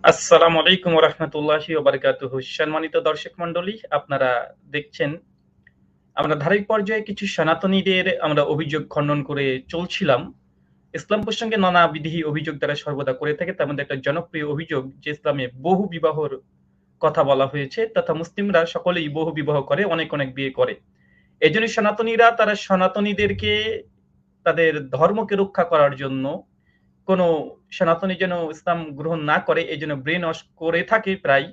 আসসালামু আলাইকুম ওয়া রাহমাতুল্লাহি ওয়া বারাকাতুহু। সম্মানিত দর্শক মণ্ডলী, আপনারা দেখছেন আমরা ধারাবাহিক পর্যায়ে কিছু সনাতনীদের আমরা অভিযোগ খণ্ডন করে চলছিলাম। ইসলাম প্রসঙ্গে নানাবিধি অভিযোগ তারা সর্বদা করে থাকে। তার মধ্যে একটা জনপ্রিয় অভিযোগ যে ইসলামে বহু বিবাহর কথা বলা হয়েছে তথা মুসলিমরা সকলেই বহু বিবাহ করে, অনেক বিয়ে করে। এজন্য সনাতনীরা তারা সনাতনীদেরকে তাদের ধর্মকে রক্ষা করার জন্য কোনো সনাতনী যেন ইসলাম গ্রহণ না করে এজন্য ব্রেইন ওয়াশ করে থাকে প্রায়।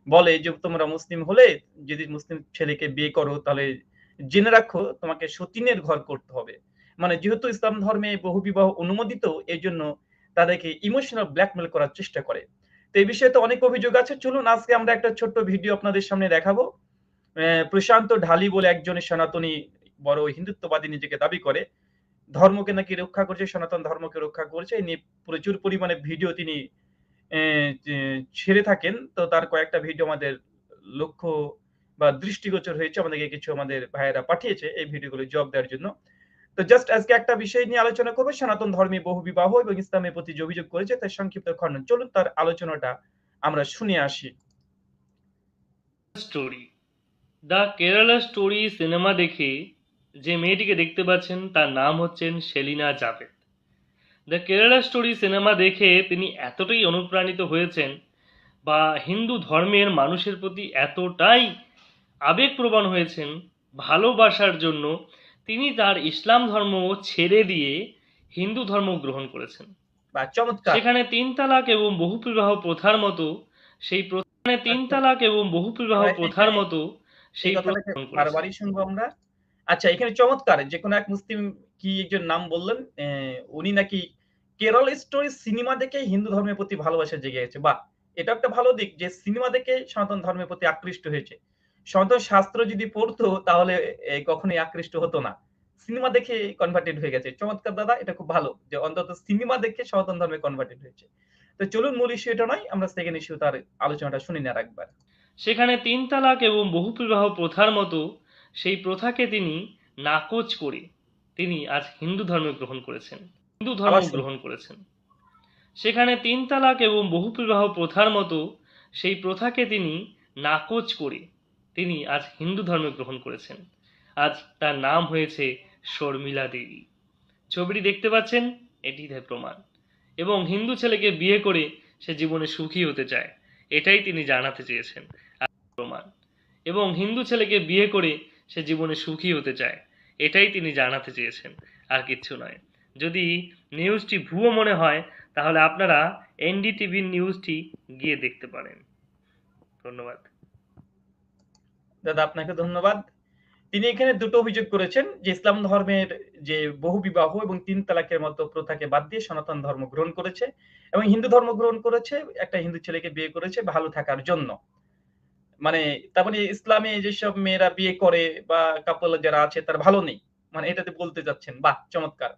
বলে যে, "তোমরা মুসলিম হলে যদি মুসলিম ছেলেকে বিয়ে করো তাহলে জেনে রাখো তোমাকে সতীনের ঘর করতে হবে।" মানে যেহেতু ইসলাম ধর্মে বহুবিবাহ অনুমোদিত এজন্য তাদেরকে ইমোশনাল ব্ল্যাকমেইল করার চেষ্টা করে। তো এই বিষয়ে তো অনেক অভিযোগ আছে। চলুন আজকে আমরা একটা ছোট্ট ভিডিও আপনাদের সামনে দেখাবো। প্রশান্ত ঢালি বলে একজন সনাতনী বড় হিন্দুত্ববাদী নিজেকে দাবি করে। ধর্মকে নাকি রক্ষা করছে, সনাতন ধর্মকে রক্ষা করছে। এই নিয়ে প্রচুর পরিমাণে ভিডিও তিনি এ চে ছেড়ে থাকেন। তো তার কয়েকটা ভিডিও আমাদের লক্ষ্য বা দৃষ্টিগোচর হয়েছে। আমাদেরকে কিছু আমাদের ভাইয়েরা পাঠিয়েছে এই ভিডিওগুলো জবাব দেওয়ার জন্য। তো জাস্ট আজকে একটা বিষয় নিয়ে আলোচনা করব। সনাতন ধর্মে বহুবিবাহ এবং ইসলামের প্রতি যে অভিযোগ করেছে তার সংক্ষিপ্ত খণ্ডন। চলুন তার আলোচনাটা আমরা শুনে আসি। Story the Kerala story cinema দেখে যে মেয়েটিকে দেখতে পাচ্ছেন তার নাম হচ্ছেন Selina Javed. The Kerala story cinema দেখে তিনি এতটাই অনুপ্রাণিত হয়েছেন বা হিন্দু ধর্মের মানুষের প্রতি এতটাই আবেগপ্রবণ হয়েছেন ভালোবাসার জন্য তিনি তার ইসলাম ধর্ম ছেড়ে দিয়ে হিন্দু ধর্ম গ্রহণ করেছেন। বাহ! চমৎকার। সেখানে তিন তালাক এবং বহুবিবাহ প্রথার মতো তিন আচ্ছা, তালাক এবং বহুবিবাহ ভাই প্রথার এখানে মতো এই সেই প্রথা কথাটাকে গ্রহণ করেছেন। বারবারই শুনবো আমরা। আচ্ছা এখানে চমৎকার যেকোনো এক মুসলিম কি একজন নাম বললেন, উনি নাকি কেরল স্টোরি সিনেমা দেখে হিন্দু ধর্মের প্রতি ভালোবাসা জেগে গেছে। বাহ! এটা একটা ভালো দিক যে সিনেমা দেখে সনাতন ধর্মের প্রতি আকৃষ্ট হয়েছে। সনাতন শাস্ত্র যদি পড়তো তাহলে কখনোই আকৃষ্ট হতো না। সিনেমা দেখে কনভার্টেড হয়ে গেছে। চমৎকার দাদা, এটা খুব ভালো যে অন্তত সিনেমা দেখে সনাতন ধর্মে কনভার্টেড হয়েছে। তো চলুন মূল ইস্যু এটা নয়, আমরা সেকেন্ড ইস্যু তার আলোচনাটা শুনি না আরেকবার। সেখানে তিন তালাক এবং বহুবিবাহ প্রথার মতো সেই প্রথাকে তিনি নাকচ করে তিনি আজ হিন্দু ধর্ম আবার শুনি। গ্রহণ করেছেন। সেখানে তিন তালাক এবং বহুবিবাহ প্রথার মতো সেই প্রথাকে তিনি নাকচ করে তিনি আজ হিন্দু ধর্ম গ্রহণ করেছেন। আজ তার নাম হয়েছে শর্মিলা দেবী। ছবিটি দেখতে পাচ্ছেন, এটি তার প্রমাণ। এবং হিন্দু ছেলেকে বিয়ে করে সে জীবনে সুখী হতে চায়, এটাই তিনি জানাতে চেয়েছেন। প্রমাণ। এবং হিন্দু ছেলেকে বিয়ে করে সে জীবনে সুখী হতে চায়, এটাই তিনি জানাতে চেয়েছেন, আর কিচ্ছু নয়। যদি নিউজটি ভুয়ো মনে হয় তাহলে আপনারা এনডিটিভির নিউজটি গিয়ে দেখতে পারেন। ধন্যবাদ। দাদা আপনাকে ধন্যবাদ। তিনি এখানে দুটো অভিযোগ করেছেন যে ইসলাম ধর্মের যে বহুবিবাহ এবং ৩ তালাকের মতো প্রথাকে বাদ দিয়ে সনাতন ধর্ম গ্রহণ করেছে এবং হিন্দু ধর্ম গ্রহণ করেছে। একটা হিন্দু ছেলেকে বিয়ে করেছে ভালো থাকার জন্য। মানে তার মানে ইসলামে যেসব মেয়েরা বিয়ে করে বা কাপল যারা আছে তারা ভালো নেই। মানে এটাতে বলতে চাচ্ছেন। বাহ! চমৎকার।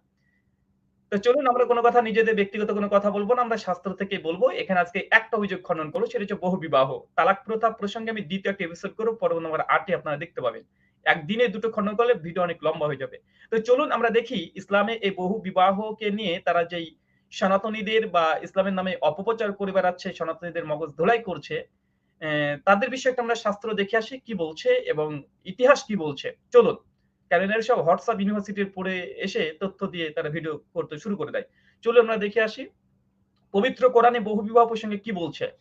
তো চলুন আমরা কোন কথা নিজেদের ব্যক্তিগত কোন কথা বলব না। আমরা শাস্ত্র থেকেই বলব। এখানে আজকে একটা অভিযোগ খণ্ডন করব সেটা হচ্ছে বহুবিবাহ। তালাক প্রথা প্রসঙ্গে আমি ২য় একটা এপিসোড করব। পর্ব নম্বর ৮ এ আপনারা দেখতে পাবেন। একদিনে দুটো খণ্ডন করলে ভিডিও অনেক লম্বা হয়ে যাবে। তো চলুন আমরা দেখি ইসলামে এই বহু বিবাহকে নিয়ে তারা যেই সনাতনীদের বা ইসলামের নামে অপপ্রচার করে বেড়াচ্ছে, সনাতনীদের মগজ ধোলাই করছে। তাদের বিষয়ে একটা আমরা শাস্ত্র দেখে আসি কি বলছে এবং ইতিহাস কি বলছে। চলুন। কারণ এরা সব হোয়াটসঅ্যাপ ইউনিভার্সিটির পড়ে এসে তথ্য দিয়ে তারা ভিডিও করতে শুরু করে দেয়। চলুন আমরা দেখে আসি। পবিত্র কোরআনে বহুবিবাহ প্রসঙ্গে কি বলছে?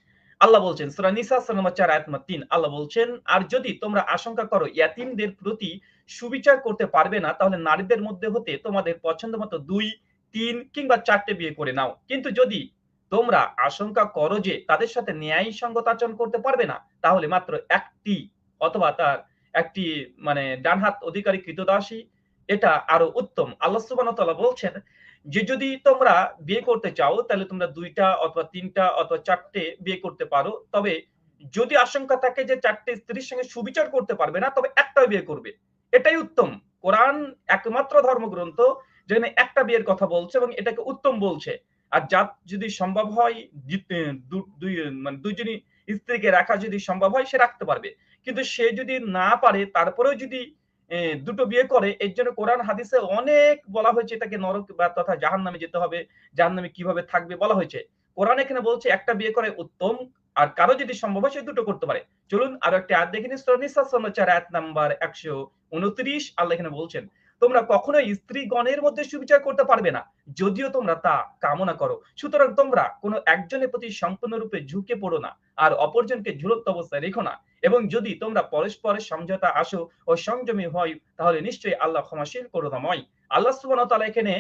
আল্লাহ বলছেন সূরা নিসা সূরা নম্বর ৪ আয়াত নম্বর ৩ আল্লাহ বলছেন, "আর যদি তোমরা আশঙ্কা করো ইয়াতীমদের প্রতি সুবিচার করতে পারবে না, তাহলে নারীদের মধ্যে হতে তোমাদের পছন্দমতো ২, ৩ কিংবা ৪ টে বিয়ে করে নাও। কিন্তু যদি তোমরা আশঙ্কা করো যে তাদের সাথে ন্যায়সঙ্গত আচরণ করতে পারবে না, তাহলে মাত্র ১ টি অথবা তার ১ টি মানে ডান হাত অধিকারী ক্রীতদাসী এটা আরো উত্তম।" আল্লাহ সুবহানাহু ওয়া তাআলা বলছেন যে যদি তোমরা বিয়ে করতে চাও তাহলে তোমরা ২ টা অথবা ৩ টা অথবা ৪ টে বিয়ে করতে পারো। তবে যদি আশঙ্কা থাকে যে ৪ টে স্ত্রীর সঙ্গে সুবিচার করতে পারবে না, তবে একটাই বিয়ে করবে। এটাই উত্তম। কোরআন একমাত্র ধর্মগ্রন্থ যেখানে একটা বিয়ের কথা বলছে এবং এটাকে উত্তম বলছে। আর যদি সম্ভব হয় জিতে দু ২ মানে ২ জনই স্ত্রীকে রাখা যদি সম্ভব হয় সে রাখতে পারবে। কিন্তু সে যদি না পারে তারপরেও যদি এ ২ টো বিয়ে করে এর জন্য কোরআন হাদিসে অনেক বলা হয়েছে এটাকে নরক বা তথা জাহান্নামে যেতে হবে। জাহান্নামে কিভাবে থাকবে বলা হয়েছে। কোরআন এখানে বলছে একটা বিয়ে করে উত্তম, আর কারো যদি সম্ভব হয় সে দুটো করতে পারে। চলুন আরো একটা আয়াত দেখে নিই, সূরা নিসা ৪ আয়াত নাম্বার ১২৯। আল্লাহ এখানে বলছেন, তোমরা কখনোই স্ত্রীগণের মধ্যে সুবিচার করতে পারবে না, যদিও তোমরা তা কামনা করো। সুতরাং তোমরা কোনো একজনের প্রতি সম্পূর্ণরূপে ঝুঁকে পড়ো না, আর অপরজনকে ঝুলন্ত অবস্থায় রেখো না। এবং যদি তোমরা পরস্পরের সমঝোতা আসো ও সংযমী হয়, তাহলে নিশ্চয়ই আল্লাহ ক্ষমাশীল করুণাময়। আল্লাহ সুবহানাহু ওয়া তাআলা এখানে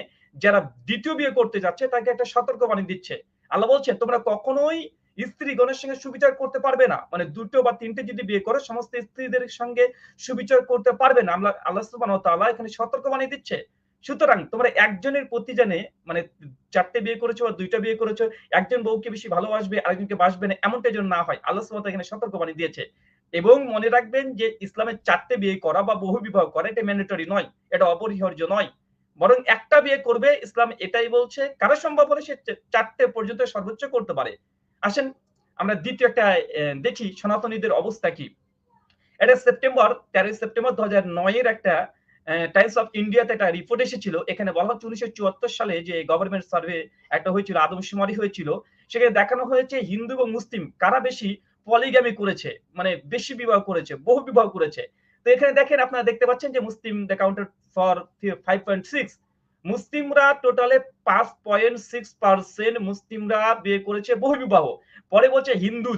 যারা দ্বিতীয় বিয়ে করতে যাচ্ছে তাকে একটা সতর্কবাণী দিচ্ছে। আল্লাহ বলছেন, তোমরা কখনোই স্ত্রীগণের সঙ্গে সুবিচার করতে পারবে না। মানে দুটো বা তিনটে যদি বিয়ে করো, সমস্ত স্ত্রীদের সঙ্গে সুবিচার করতে পারবে না। আল্লাহ সুবহানাহু ওয়া তাআলা এখানে সতর্কবাণী দিচ্ছে। সুতরাং তোমরা একজনের প্রতি জানে, মানে ৪ টে বিয়ে করেছো বা ২ টা বিয়ে করেছো, একজন বউকে বেশি ভালোবাসবে, আরেকজনকে বাসবে না, এমনটা যেন না হয়। আল্লাহ সুবহানাহু ওয়া তাআলা এখানে সতর্কবাণী দিয়েছে। এবং মনে রাখবেন যে ইসলামে ৪ টে বিয়ে করা বা বহু বিবাহ করা এটা ম্যান্ডেটরি নয়। এটা অপরিহার্য নয়। বরং একটা বিয়ে করবে, ইসলাম এটাই বলছে। কারো সম্ভব হলে সে ৪ টে পর্যন্ত সর্বোচ্চ করতে পারে। আসেন আমরা দ্বিতীয় একটা দেখি সনাতনীদের অবস্থা কি। এটা ১৩ সেপ্টেম্বর ২০০৯ এর একটা টাইমস অফ ইন্ডিয়াতে একটা রিপোর্ট এসেছিল। এখানে বলা হচ্ছে ১৯৭৪ সালে যে গভর্নমেন্ট সার্ভে একটা হয়েছিল, আদমশুমারি হয়েছিল। সেখানে দেখানো হয়েছে হিন্দু এবং মুসলিম কারা বেশি পলিগ্যামি করেছে, মানে বেশি বিবাহ করেছে, বহু বিবাহ করেছে। তো এখানে দেখেন, আপনারা দেখতে পাচ্ছেন যে মুসলিম দে কাউন্টেড ফর 5.6, মুসলিমরা টোটালে 5.6% মুসলিমরা বিয়ে করেছে বহু বিবাহ। পরে বলছে হিন্দু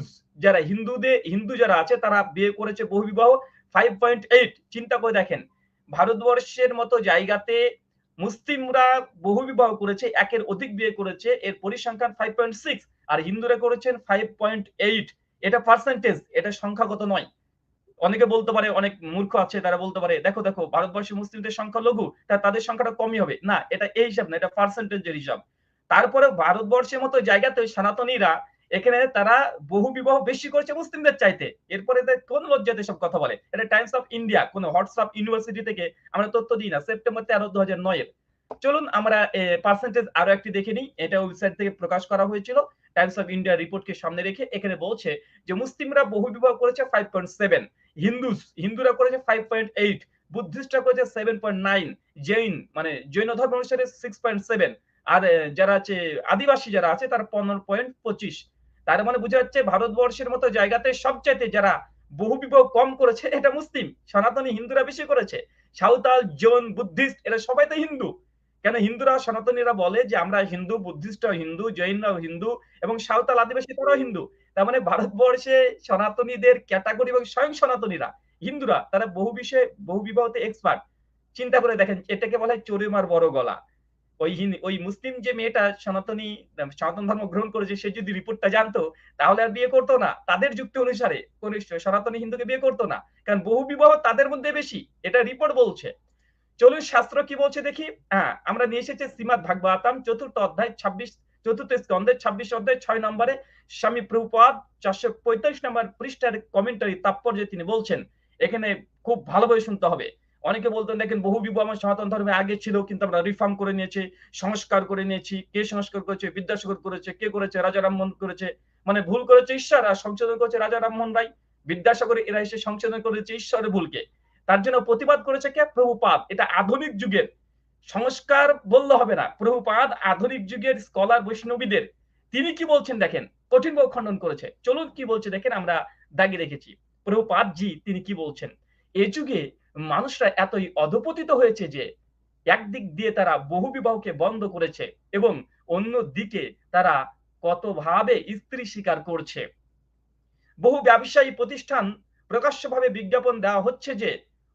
যারা আছে তারা বিয়ে করেছে বহু বিবাহ 5.8। চিন্তা করে দেখেন, ভারতবর্ষের মতো জায়গাতে মুসলিমরা বহু বিবাহ করেছে, একের অধিক বিয়ে করেছে, এর পরিসংখ্যান 5.6, আর হিন্দুরা করেছেন 5.8। এটা পার্সেন্টেজ, এটা সংখ্যাগত নয়। অনেকে বলতে পারে, অনেক মূর্খ আছে তারা বলতে পারে, দেখো দেখো ভারতবর্ষে মুসলিমদের সংখ্যা লঘু, তাদের সংখ্যাটা কমই হবে না। এটা এই হিসাব না, এটা পার্সেন্টেজের হিসাব। তারপরে ভারতবর্ষের মতো জায়গাতে সনাতনীরা এখানে তারা বহু বিবাহ বেশি করেছে মুসলিমদের চাইতে। এরপরে কোন লজ্জাতে সব কথা বলে? এটা টাইমস অফ ইন্ডিয়া, কোন হোয়াটসঅ্যাপ ইউনিভার্সিটি থেকে আমরা তথ্য দিই না। সেপ্টেম্বর 13, 2009 এর। চলুন আমরা পার্সেন্টেজ আরো একটি দেখে নিই। এটা ওয়েবসাইট থেকে প্রকাশ করা হয়েছিল টাইমস অফ ইন্ডিয়া রিপোর্টকে সামনে রেখে। এখানে বলছে যে মুসলিমরা বহু বিবাহ করেছে 5.7, হিন্দুরা করেছে 5.8, বুদ্ধিস্টরা করেছে 7.9, জৈন ধর্ম অনুসারে 6.7, আর যারা আছে আদিবাসী যারা আছে তারা 15.25। তার মানে বোঝা যাচ্ছে ভারতবর্ষের মতো জায়গাতে সবচাইতে যারা বহু বিবাহ কম করেছে এটা মুসলিম। সনাতনী হিন্দুরা বেশি করেছে। সাঁওতাল, জৈন, বুদ্ধিস্ট এরা সবাই তো হিন্দু। কেন হিন্দুরা, সনাতনীরা বলে যে আমরা হিন্দু, বুদ্ধিস্টরাও হিন্দু, জৈনরাও হিন্দু এবং সাঁওতাল আদিবাসী তারাও হিন্দু। তার মানে ভারতবর্ষে সনাতনীদের ক্যাটাগরি এবং স্বয়ং সনাতনীরা হিন্দুরা তারা বহু বিবাহতে এক্সপার্ট। চিন্তা করে দেখেন, এটাকে বলা হয় চোরে মার বড় গলা। ওই মুসলিম যে মেয়েটা সনাতন ধর্ম গ্রহণ করেছে, সে যদি রিপোর্টটা জানতো তাহলে আর বিয়ে করতো না। তাদের যুক্তি অনুসারে কোন সনাতনী হিন্দুকে বিয়ে করতো না, কারণ বহু বিবাহ তাদের মধ্যে বেশি, এটা রিপোর্ট বলছে। চলুন শাস্ত্র কি বলছে দেখি। হ্যাঁ, আমরা নিয়ে এসেছি শ্রীমদ ভাগবতম 4th স্কন্ধের 26 অধ্যায় 6 নম্বরে স্বামী প্রভুপাদ 445 নম্বর পৃষ্ঠার কমেন্টারি তাৎপর্যে তিনি বলছেন। এখানে খুব ভালোভাবে শুনতে হবে। অনেকে বলতেন, দেখেন বহু বিবাহ আমার সনাতন ধর্মে আগে ছিল, কিন্তু আমরা রিফর্ম করে নিয়েছি, সংস্কার করে নিয়েছি। কে সংস্কার করেছে? বিদ্যাসাগর করেছে। কে করেছে? রাজা রামমোহন করেছে। মানে ভুল করেছে ঈশ্বর, আর সংশোধন করেছে রাজা রামমোহন রায়। বিদ্যাসাগর এরা এসে সংশোধন করেছে ঈশ্বরের ভুলকে। তার জন্য প্রতিবাদ করেছে কে? প্রভুপাদ। এটা আধুনিক যুগের সংস্কার বললে হবে না। প্রভুপাদ আধুনিক যুগের স্কলার বৈষ্ণবীদের, তিনি কি বলছেন দেখেন, কঠিনভাবে খণ্ডন করেছে। চলুন কি বলছে দেখেন, আমরা দাগিয়ে রেখেছি। প্রভুপাদ জি তিনি কি বলছেন। এ যুগে মানুষরা এতই অধপতিত হয়েছে যে একদিক দিয়ে তারা বহু বিবাহকে বন্ধ করেছে এবং অন্য দিকে তারা কতভাবে স্ত্রী স্বীকার করছে। বহু ব্যবসায়ী প্রতিষ্ঠান প্রকাশ্যভাবে বিজ্ঞাপন দেওয়া হচ্ছে যে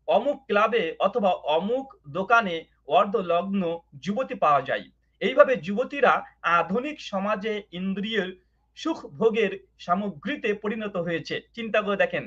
অমুক ক্লাবে অথবা অমুক দোকানে অর্ধলগ্ন যুবতী পাওয়া যায়। এইভাবে যুবতীরা আধুনিক সমাজে ইন্দ্রিয় সুখ ভোগের সামগ্রীতে পরিণত হয়েছে। চিন্তা করে দেখেন,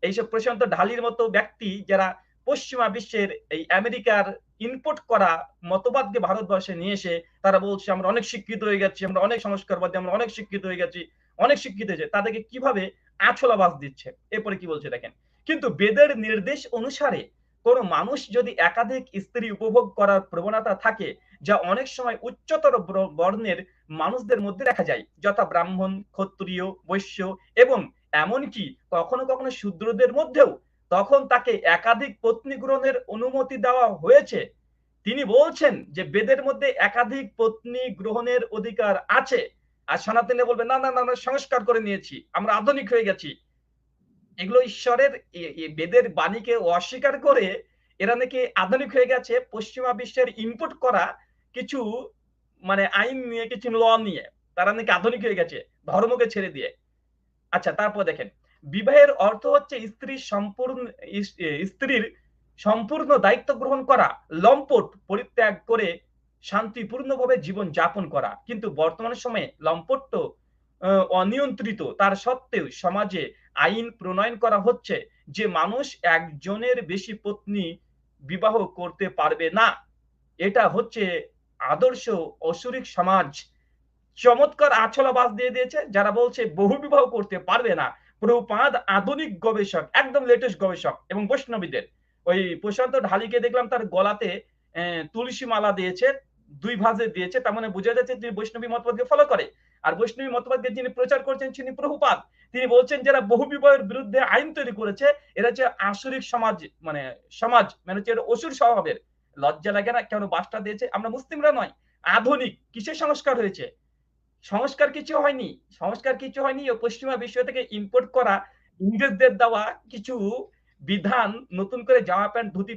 এইসব প্রশান্ত ঢালির মতো ব্যক্তি যারা পশ্চিমা বিশ্বের এই আমেরিকার ইনপুট করা মতবাদকে ভারতবর্ষে নিয়ে এসে তারা বলছে আমরা অনেক শিক্ষিত হয়ে গেছি, আমরা অনেক সংস্কারবাদী, আমরা অনেক শিক্ষিত হয়ে গেছি, অনেক শিক্ষিত হয়েছে, তাদেরকে কিভাবে আছলাবাজ দিচ্ছে। এরপরে কি বলছে দেখেন, কিন্তু বেদের নির্দেশ অনুসারে কোন মানুষ যদি একাধিক স্ত্রী উপভোগ করার প্রবণতা থাকে, যা অনেক সময় উচ্চতর বর্ণের মানুষদের মধ্যে দেখা যায়, যথা ব্রাহ্মণ, ক্ষত্রিয়, বৈশ্য এবং এমনকি কখনো কখনো শূদ্রদের মধ্যেও, তখন তাকে একাধিক পত্নী গ্রহণের অনুমতি দেওয়া হয়েছে। তিনি বলছেন যে বেদের মধ্যে একাধিক পত্নী গ্রহণের অধিকার আছে। আর সনাতনী বলবে না না না আমরা সংস্কার করে নিয়েছি, আমরা আধুনিক হয়ে গেছি। এগুলো ঈশ্বরের বেদের বাণীকে অস্বীকার করে এরা নাকি আধুনিক হয়ে গেছে পশ্চিমা বিশ্বের ইনপুট করা কিছু মানে আইন নিয়ে, কিছু ল নিয়ে তারা নাকি আধুনিক হয়ে গেছে ধর্মকে ছেড়ে দিয়ে। আচ্ছা, তারপর দেখেন, বিবাহের অর্থ হচ্ছে স্ত্রীর সম্পূর্ণ দায়িত্ব গ্রহণ করা, লম্পট পরিত্যাগ করে শান্তিপূর্ণভাবে জীবন যাপন করা। কিন্তু বর্তমান সময়ে লম্পট অনিয়ন্ত্রিত, তার সত্ত্বেও সমাজে আইন প্রণয়ন করা হচ্ছে যে মানুষ একজনের বেশি পত্নী বিবাহ করতে পারবে না। এটা হচ্ছে আদর্শ অসুরিক সমাজ। চমৎকার আছলা বাস দিয়ে দিয়েছে যারা বলছে বহু বিবাহ করতে পারবে না। প্রভুপাদ আধুনিক গবেষক, একদম লেটেস্ট গবেষক এবং বৈষ্ণবীদের। ওই প্রশান্ত ঢালিকে দেখলাম তার গলাতে তুলসী মালা দিয়েছে, 2 ভাঁজে দিয়েছে, তার মানে বোঝা যাচ্ছে তিনি বৈষ্ণবী মতবাদকে ফলো করে। আর বৈষ্ণবী মতবাদকে যিনি প্রচার করছেন তিনি প্রভুপাদ। তিনি বলছেন যারা বহু বিবাহের বিরুদ্ধে আইন তৈরি করেছে এরা হচ্ছে আসরিক সমাজ, মানে হচ্ছে অসুর স্বভাবের। লজ্জা লাগে না? কেন বাসটা দিয়েছে? আমরা মুসলিমরা নয়, আধুনিক। কিসের সংস্কার হয়েছে? সংস্কার কিছু হয়নি, সংস্কার কিছু হয়নি। ও পশ্চিমা বিশ্ব থেকে ইম্পোর্ট করা ইংরেজদের দেওয়া কিছু বিধান নতুন করে জামা প্যান্ট ধুতি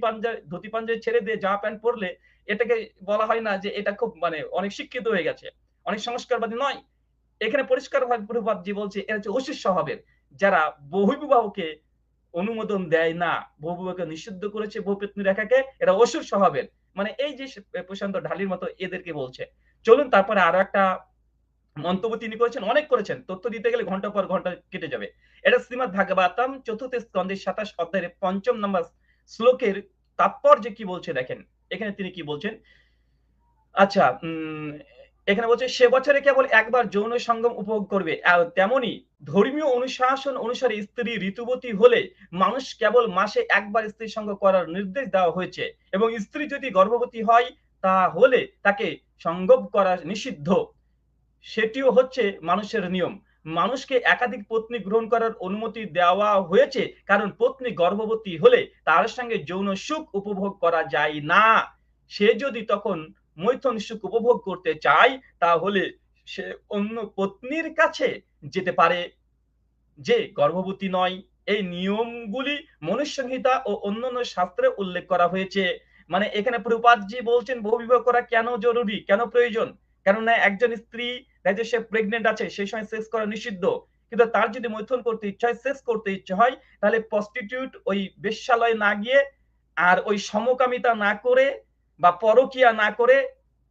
পাঞ্জাবি ছেড়ে দিয়ে জামা প্যান্ট পরলে এটাকে বলা হয় না যে এটা খুব মানে অনেক শিক্ষিত হয়ে গেছে, অনেক সংস্কারবাদী নয়। এখানে পরিষ্কারভাবে প্রভুপাদজি বলছে এরা হচ্ছে অসুর স্বভাবের, যারা বহুবিবাহকে অনুমোদন দেয় না, বহুবিবাহকে নিষিদ্ধ করেছে, বহুপত্নী রেখাকে, এরা অসুর স্বভাবের। মানে এই যে প্রশান্ত ঢালির মতো এদেরকে বলছে। চলুন তারপরে আরো একটা মন্তব্য তিনি করেছেন, অনেক করেছেন, তথ্য দিতে গেলে ঘন্টা পর ঘন্টা কেটে যাবে। এটা শ্রীমদ ভাগবতম 4th স্কন্ধের 27 অধ্যায়ের 5ম নম্বর শ্লোকের তাৎপর্য কি বলছে দেখেন। এখানে তিনি কি বলছেন, আচ্ছা এখানে বলছে সে বছরে কেবল একবার যৌন সঙ্গম উপভোগ করবে। তেমনি ধর্মীয় অনুশাসন অনুসারে স্ত্রী ঋতুবতী হলে মানুষ কেবল মাসে একবার স্ত্রীর সঙ্গ করার নির্দেশ দেওয়া হয়েছে, এবং স্ত্রী যদি গর্ভবতী হয় তাহলে তাকে সঙ্গম করা নিষিদ্ধ। সেটিও হচ্ছে মানুষের নিয়ম। মানুষকে একাধিক পত্নী গ্রহণ করার অনুমতি দেওয়া হয়েছে কারণ পত্নী গর্ভবতী হলে তার সঙ্গে যৌন সুখ উপভোগ করা যায় না। সে যদি তখন মৈথুন সুখ উপভোগ করতে চায় তাহলে সে অন্য পত্নীর কাছে যেতে পারে যে গর্ভবতী নয়। এই নিয়মগুলি মনুসংহিতা ও অন্যান্য শাস্ত্রে উল্লেখ করা হয়েছে। মানে এখানে প্রভুপাদজি বলছেন বহুবিবাহ করা কেন জরুরি, কেন প্রয়োজন। কেননা একজন স্ত্রী যে সে প্রেগনেন্ট আছে সেই সময় সেক্স করা নিষিদ্ধ, কিন্তু তার যদি মৈথুন করতে ইচ্ছা হয়, সেক্স করতে ইচ্ছা হয়, তাহলে প্রস্টিটিউট ওই বেশ্যালয়ে না গিয়ে আর ওই সমকামিতা না করে বা পরকিয়া না করে,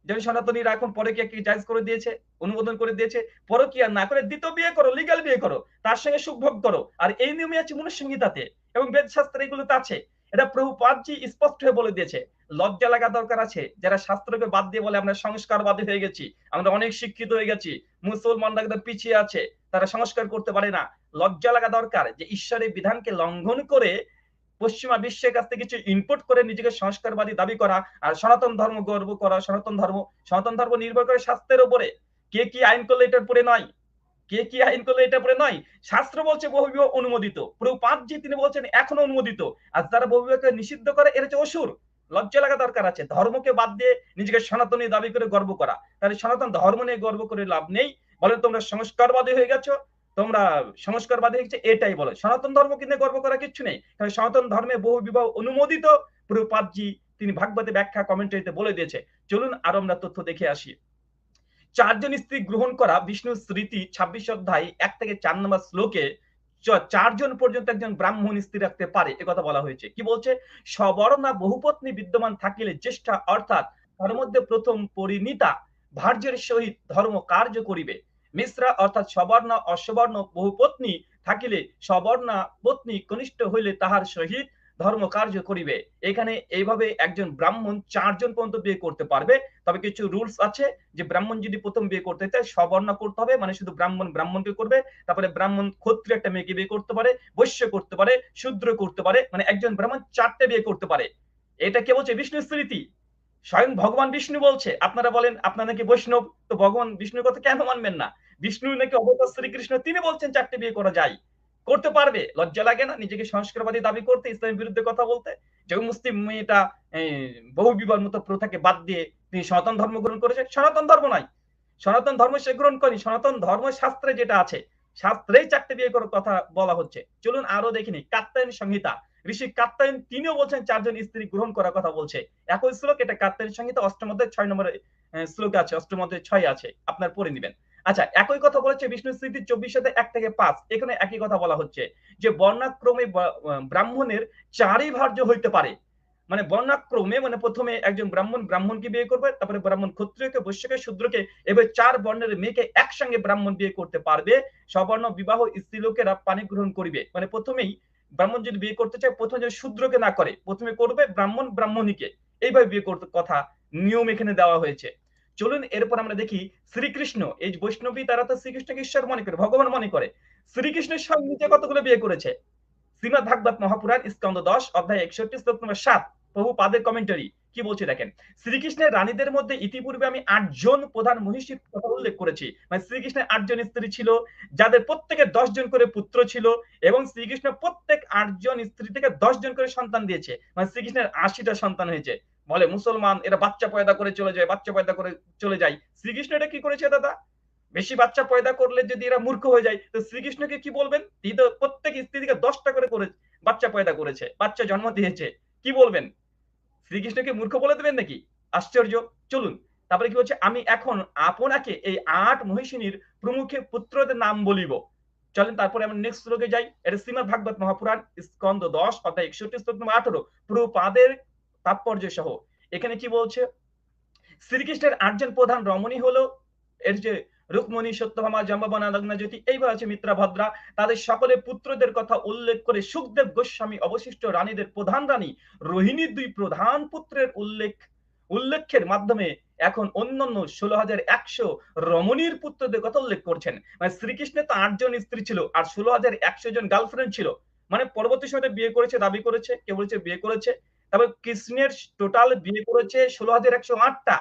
যেমন সনাতনীরা এখন পরকিয়াকে জায়েজ করে দিয়েছে, অনুমোদন করে দিয়েছে, পরকিয়া না করে দ্বিতীয় বিয়ে করো, লিগ্যাল বিয়ে করো, তার সঙ্গে সুখভোগ করো। আর এই নিয়মই আছে মনুসংহিতাতে এবং বেদ শাস্ত্রে এগুলোতে আছে। এটা প্রভুপাদজি স্পষ্ট হয়ে বলে দিয়েছে। লজ্জা লাগা দরকার আছে যারা শাস্ত্রকে বাদ দিয়ে বলে আমরা সংস্কারবাদী হয়ে গেছি, আমরা অনেক শিক্ষিত হয়ে গেছি, মুসলমানরা একদম পিছিয়ে আছে, তারা সংস্কার করতে পারে না। লজ্জা লাগা দরকার যে ঈশ্বরের বিধানকে লঙ্ঘন করে পশ্চিমা বিশ্বের কাছ থেকে কিছু ইনপুট করে নিজেকে সংস্কারবাদী দাবি করা আর সনাতন ধর্ম গর্ব করা। সনাতন ধর্ম নির্ভর করে শাস্ত্রের উপরে। কে কি আইন করলে এটার পরে নয়, কে কি আইন করলে এটা পরে নয়। শাস্ত্র বলছে বহুবিবাহ অনুমোদিত, প্রভুপাদজি তিনি বলছেন এখনো অনুমোদিত। আর যারা বহুবিবাহকে নিষিদ্ধ করে এর হচ্ছে অসুর। লজ্জা লাগা দরকার আছে। ধর্মকে বাদ দিয়ে নিজেকে সনাতনী দাবি করে গর্ব করা, তাহলে সনাতন ধর্ম নিয়ে গর্ব করে লাভ নেই। বলে তোমরা সংস্কারবাদী হয়ে গেছো, তোমরা সংস্কারবাদী হয়ে গেছে, এটাই বলে। সনাতন ধর্ম কিন্তু গর্ব করার কিছু নেই, কারণ সনাতন ধর্মে বহু বিবাহ অনুমোদিত। প্রভুপাদজি তিনি ভাগবতে ব্যাখ্যা কমেন্টারিতে বলে দিয়েছে। চলুন আরো আমরা তথ্য দেখে আসি। 4 জন স্ত্রী গ্রহণ করা বিষ্ণুর স্মৃতি 26 অধ্যায় 1 থেকে 4 নম্বর শ্লোকে 4 জন পর্যন্ত একজন ব্রাহ্মণ স্ত্রী রাখতে পারে একথা বলা হয়েছে। কি বলছে, সবর্ণা বহুপত্নী বিদ্যমান থাকিলে জ্যেষ্ঠা অর্থাৎ তার মধ্যে প্রথম পরিণীতা ভার্যের সহিত ধর্ম কার্য করিবে। মিশ্রা অর্থাৎ সবর্ণা অসবর্ণ বহুপত্নী থাকিলে সবর্ণা পত্নী কনিষ্ঠ হইলে তাহার সহিত ধর্ম কার্য করিবে। এখানে এইভাবে একজন ব্রাহ্মণ 4 জন পর্যন্ত বিয়ে করতে পারবে। তবে কিছু রুলস আছে যে ব্রাহ্মণ যদি প্রথম বিয়ে করতে চায় সবর্ণ করতে হবে, মানে শুধু ব্রাহ্মণ ব্রাহ্মণকে করবে। তারপরে ব্রাহ্মণ ক্ষত্রিয় একটা মেয়েকে বিয়ে করতে পারে, বৈশ্য করতে পারে, শূদ্র করতে পারে। মানে একজন ব্রাহ্মণ 4টে বিয়ে করতে পারে। এটা কে বলছে? বিষ্ণুর স্মৃতি। স্বয়ং ভগবান বিষ্ণু বলছে। আপনারা বলেন আপনারা নাকি বৈষ্ণব, তো ভগবান বিষ্ণুর কথা কেন মানবেন না? বিষ্ণু নাকি অবতার শ্রীকৃষ্ণ, তিনি বলছেন 4টে বিয়ে করা যায়, করতে পারবে। লজ্জা লাগে না নিজেকে সংস্কারবাদী দাবি করতে, ইসলামের বিরুদ্ধে কথা বলতে? যে মুসলিম মেয়েটা বহু বিবাহ মতো প্রথাকে বাদ দিয়ে তিনি সনাতন ধর্ম গ্রহণ করেছে। সনাতন ধর্ম নয়, সনাতন ধর্ম সে গ্রহণ করেনি, সনাতন ধর্ম শাস্ত্রে যেটা আছে, শাস্ত্রেই ৪ টে বিয়ে করার কথা বলা হচ্ছে। চলুন আরো দেখে নিই। কাত্যায়ন সংহিতা, ঋষি কাত্যায়ন তিনিও বলছেন ৪ জন স্ত্রী গ্রহণ করার কথা বলছে। একই শ্লোক, এটা কাত্যায়ন সংহিতা ৮ম অধ্যায় ৬ নম্বরে শ্লোক আছে, ৮ম অধ্যায় ৬ আছে। আপনার পড়ে নিবেন। আচ্ছা, একই কথা বলেছে বিষ্ণু স্মৃতি ২৪ অধ্যায় ১ থেকে ৫। এখানে একই কথা বলা হচ্ছে যে বর্ণাক্রমে ব্রাহ্মণের ৪ই ভার্য হইতে পারে। মানে বর্ণাক্রমে, মানে প্রথমে একজন ব্রাহ্মণ ব্রাহ্মণকে বিয়ে করবে, তারপরে ব্রাহ্মণ ক্ষত্রিয়কে, বৈশ্যকে, শূদ্রকে, এবার ৪ বর্ণের মেয়েকে একসঙ্গে ব্রাহ্মণ বিয়ে করতে পারবে। সবর্ণ বিবাহ স্ত্রীলোকেরা পানি গ্রহণ করিবে। মানে প্রথমেই ব্রাহ্মণ যদি বিয়ে করতে চায়, প্রথমে যদি শূদ্রকে না করে, প্রথমে করবে ব্রাহ্মণ ব্রাহ্মণীকে। এইভাবে বিয়ে করতে কথা নিয়ম এখানে দেওয়া হয়েছে। চলুন এরপর আমরা দেখি শ্রীকৃষ্ণ, এই বৈষ্ণবী তারা তো শ্রীকৃষ্ণকে ঈশ্বর মনে করে, ভগবান মনে করে। শ্রীকৃষ্ণের সঙ্গে নিজে কতগুলো বিয়ে করেছে? শ্রীমদ ভাগবত মহাপুরাণ স্কন্দ ১০ অধ্যায় ৬১ শ্লোক নম্বর ৭, প্রভু পাদের কমেন্টারি কি বলছে দেখেন। শ্রীকৃষ্ণের রানীদের মধ্যে ইতিপূর্বে আমি ৮ জন প্রধান মহিষীর কথা উল্লেখ করেছি। মানে শ্রীকৃষ্ণের ৮ জন স্ত্রী ছিল, যাদের প্রত্যেকের ১০ জন করে পুত্র ছিল, এবং শ্রীকৃষ্ণ প্রত্যেক ৮ জন স্ত্রী থেকে ১০ জন করে সন্তান দিয়েছে। মানে শ্রীকৃষ্ণের ৮০টা সন্তান হয়েছে। বলে মুসলমান এরা বাচ্চা পয়দা করে চলে যায়, বাচ্চা পয়দা করে চলে যায়। শ্রীকৃষ্ণ এটা কি করেছে দাদা? বেশি বাচ্চা পয়দা করলে যদি এরা মূর্খ হয়ে যায়, তো শ্রীকৃষ্ণকে কি বলবেন? তিনি তো প্রত্যেক স্ত্রী থেকে ১০টা করে বাচ্চা পয়দা করেছে, বাচ্চা জন্ম দিয়েছে। কি বলবেন? শ্রীকৃষ্ণকে মূর্খ বলে দেবেন নাকি? আশ্চর্য। চলুন তারপরে কি বলছে, আমি এখন আপনাকে এই ৮ মহিষিনীর প্রমুখে পুত্রদের নাম বলিব। চলেন তারপরে আমরা নেক্সট শ্লোকে যাই। এটা শ্রীমদ ভাগবত মহাপুরাণ স্কন্দ ১০ অধ্যায় ৬১ শ্লোক নম্বর ১৮, প্রভুপাদের তাৎপর্য সহ। এখানে কি বলছে? শ্রীকৃষ্ণের ৮ জন প্রধান রমণী হলো এর যে রুক্মণী, সত্যভামা, জাম্ববনা, নগ্নজ্যোতি, এইভাবে আছে মিত্রা, ভদ্রা। তাদের সকলের পুত্রদের কথা উল্লেখ করে সুখদেব গোস্বামী অবশিষ্ট রানীদের প্রধান রানী রোহিণীর ২ প্রধান পুত্রের উল্লেখের মাধ্যমে এখন অন্যান্য ১৬,১০০ রমণীর পুত্রদের কথা উল্লেখ করছেন। মানে শ্রীকৃষ্ণের তো ৮ জন স্ত্রী ছিল আর ১৬,১০০ জন গার্লফ্রেন্ড ছিল। মানে পরবর্তী সময়ে বিয়ে করেছে, দাবি করেছে, কেউ বলেছে বিয়ে করেছে। তবে কৃষ্ণের টোটাল বিয়ে করেছে ১৬,১০৮টা,